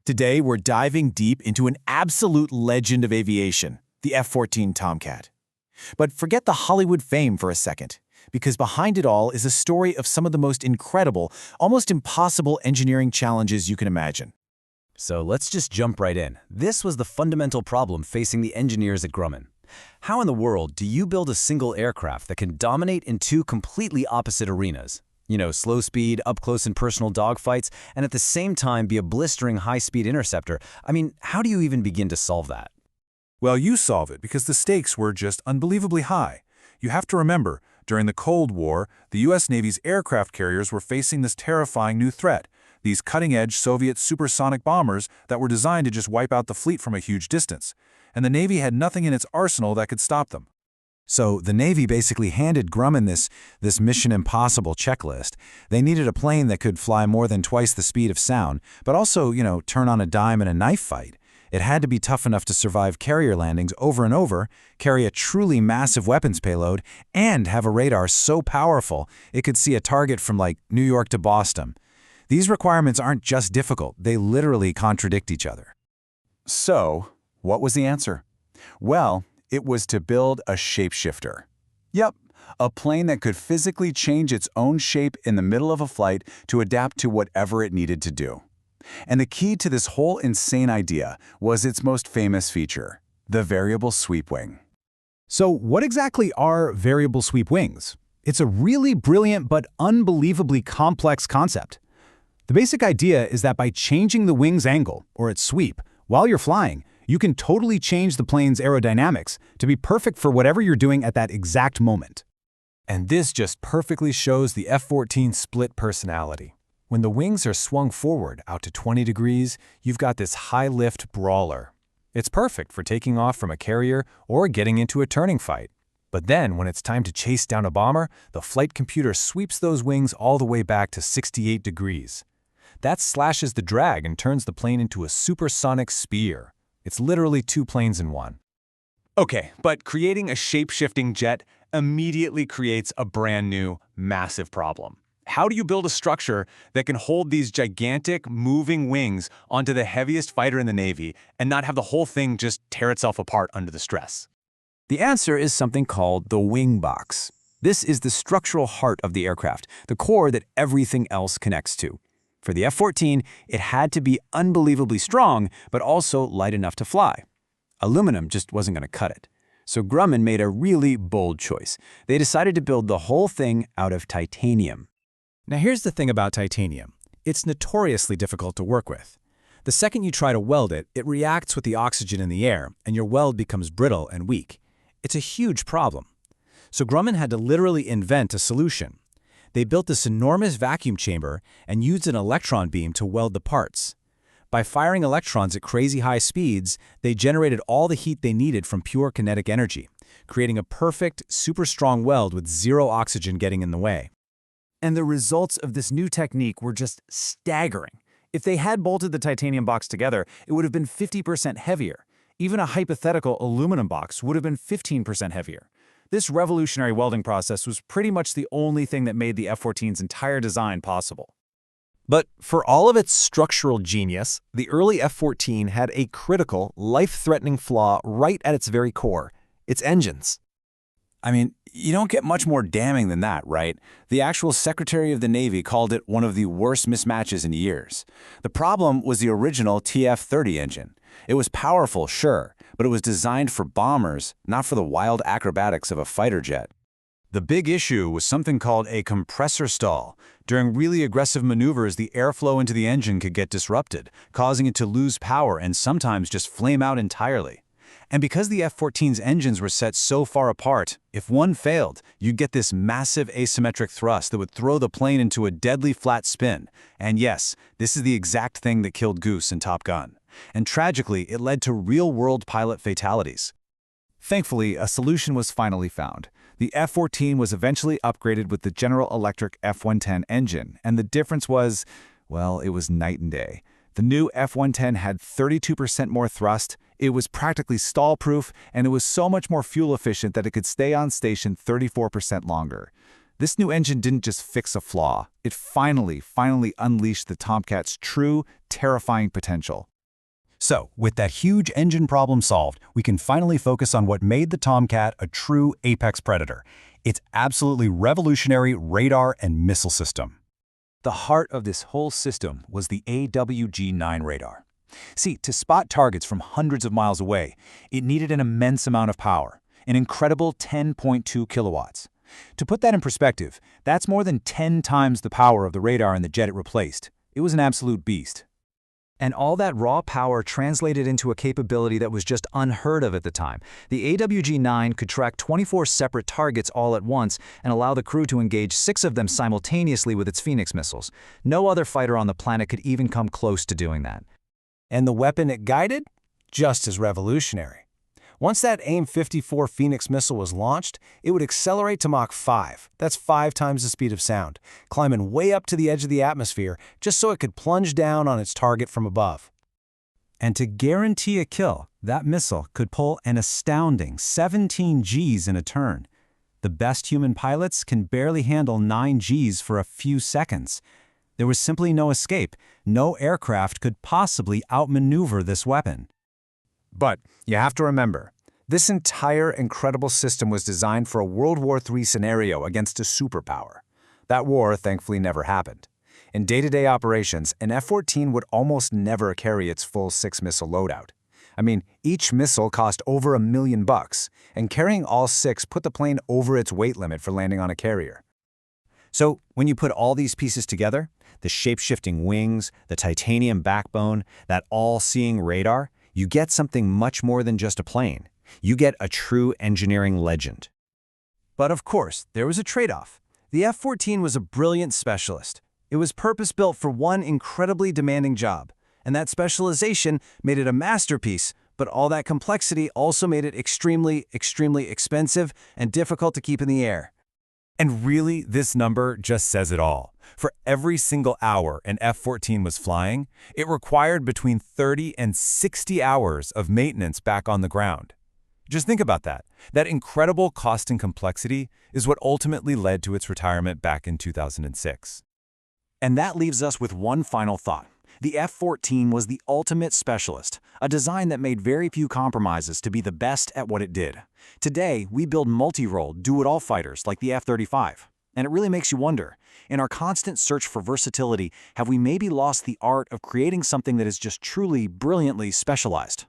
Today, we're diving deep into an absolute legend of aviation, the F-14 Tomcat. But forget the Hollywood fame for a second, because behind it all is a story of some of the most incredible, almost impossible engineering challenges you can imagine. So let's just jump right in. This was the fundamental problem facing the engineers at Grumman. How in the world do you build a single aircraft that can dominate in two completely opposite arenas? Slow speed, up-close and personal dogfights, and at the same time be a blistering high-speed interceptor. How do you even begin to solve that? Well, you solve it because the stakes were just unbelievably high. You have to remember, during the Cold War, the U.S. Navy's aircraft carriers were facing this terrifying new threat, these cutting-edge Soviet supersonic bombers that were designed to just wipe out the fleet from a huge distance. And the Navy had nothing in its arsenal that could stop them. So the Navy basically handed Grumman this Mission Impossible checklist. They needed a plane that could fly more than twice the speed of sound, but also, turn on a dime in a knife fight. It had to be tough enough to survive carrier landings over and over, carry a truly massive weapons payload, and have a radar so powerful it could see a target from like New York to Boston. These requirements aren't just difficult, they literally contradict each other. So, what was the answer? Well, it was to build a shapeshifter. Yep, a plane that could physically change its own shape in the middle of a flight to adapt to whatever it needed to do. And the key to this whole insane idea was its most famous feature, the variable sweep wing. So what exactly are variable sweep wings? It's a really brilliant but unbelievably complex concept. The basic idea is that by changing the wing's angle, or its sweep, while you're flying, you can totally change the plane's aerodynamics to be perfect for whatever you're doing at that exact moment. And this just perfectly shows the F-14's split personality. When the wings are swung forward out to 20 degrees, you've got this high-lift brawler. It's perfect for taking off from a carrier or getting into a turning fight. But then, when it's time to chase down a bomber, the flight computer sweeps those wings all the way back to 68 degrees. That slashes the drag and turns the plane into a supersonic spear. It's literally two planes in one. Okay, but creating a shape-shifting jet immediately creates a brand new, massive problem. How do you build a structure that can hold these gigantic, moving wings onto the heaviest fighter in the Navy and not have the whole thing just tear itself apart under the stress? The answer is something called the wing box. This is the structural heart of the aircraft, the core that everything else connects to. For the F-14, it had to be unbelievably strong, but also light enough to fly. Aluminum just wasn't going to cut it. So Grumman made a really bold choice. They decided to build the whole thing out of titanium. Now here's the thing about titanium. It's notoriously difficult to work with. The second you try to weld it, it reacts with the oxygen in the air, and your weld becomes brittle and weak. It's a huge problem. So Grumman had to literally invent a solution. They built this enormous vacuum chamber and used an electron beam to weld the parts. By firing electrons at crazy high speeds, they generated all the heat they needed from pure kinetic energy, creating a perfect, super strong weld with zero oxygen getting in the way. And the results of this new technique were just staggering. If they had bolted the titanium box together, it would have been 50% heavier. Even a hypothetical aluminum box would have been 15% heavier. This revolutionary welding process was pretty much the only thing that made the F-14's entire design possible. But for all of its structural genius, the early F-14 had a critical, life-threatening flaw right at its very core: its engines. You don't get much more damning than that, right? The actual Secretary of the Navy called it one of the worst mismatches in years. The problem was the original TF-30 engine. It was powerful, sure, but it was designed for bombers, not for the wild acrobatics of a fighter jet. The big issue was something called a compressor stall. During really aggressive maneuvers, the airflow into the engine could get disrupted, causing it to lose power and sometimes just flame out entirely. And because the F-14's engines were set so far apart, if one failed, you'd get this massive asymmetric thrust that would throw the plane into a deadly flat spin. And yes, this is the exact thing that killed Goose in Top Gun. And tragically, it led to real-world pilot fatalities. Thankfully, a solution was finally found. The F-14 was eventually upgraded with the General Electric F-110 engine, and the difference was, well, it was night and day. The new F-110 had 32% more thrust, it was practically stall-proof, and it was so much more fuel efficient that it could stay on station 34% longer. This new engine didn't just fix a flaw, it finally unleashed the Tomcat's true, terrifying potential. So, with that huge engine problem solved, we can finally focus on what made the Tomcat a true apex predator. Its absolutely revolutionary radar and missile system. The heart of this whole system was the AWG-9 radar. See, to spot targets from hundreds of miles away, it needed an immense amount of power, an incredible 10.2 kilowatts. To put that in perspective, that's more than 10 times the power of the radar in the jet it replaced. It was an absolute beast. And all that raw power translated into a capability that was just unheard of at the time. The AWG-9 could track 24 separate targets all at once and allow the crew to engage 6 of them simultaneously with its Phoenix missiles. No other fighter on the planet could even come close to doing that. And the weapon it guided? Just as revolutionary. Once that AIM-54 Phoenix missile was launched, it would accelerate to Mach 5, that's 5 times the speed of sound, climbing way up to the edge of the atmosphere just so it could plunge down on its target from above. And to guarantee a kill, that missile could pull an astounding 17 Gs in a turn. The best human pilots can barely handle 9 Gs for a few seconds. There was simply no escape. No aircraft could possibly outmaneuver this weapon. But you have to remember, this entire incredible system was designed for a World War III scenario against a superpower. That war, thankfully, never happened. In day-to-day operations, an F-14 would almost never carry its full 6-missile loadout. I mean, each missile cost over $1 million, and carrying all 6 put the plane over its weight limit for landing on a carrier. So, when you put all these pieces together, the shape-shifting wings, the titanium backbone, that all-seeing radar, you get something much more than just a plane. You get a true engineering legend. But of course, there was a trade-off. The F-14 was a brilliant specialist. It was purpose-built for one incredibly demanding job, and that specialization made it a masterpiece, but all that complexity also made it extremely, extremely expensive and difficult to keep in the air. And really, this number just says it all. For every single hour an F-14 was flying, it required between 30 and 60 hours of maintenance back on the ground. Just think about that. That incredible cost and complexity is what ultimately led to its retirement back in 2006. And that leaves us with one final thought. The F-14 was the ultimate specialist, a design that made very few compromises to be the best at what it did. Today, we build multi-role, do-it-all fighters like the F-35. And it really makes you wonder, in our constant search for versatility, have we maybe lost the art of creating something that is just truly, brilliantly specialized?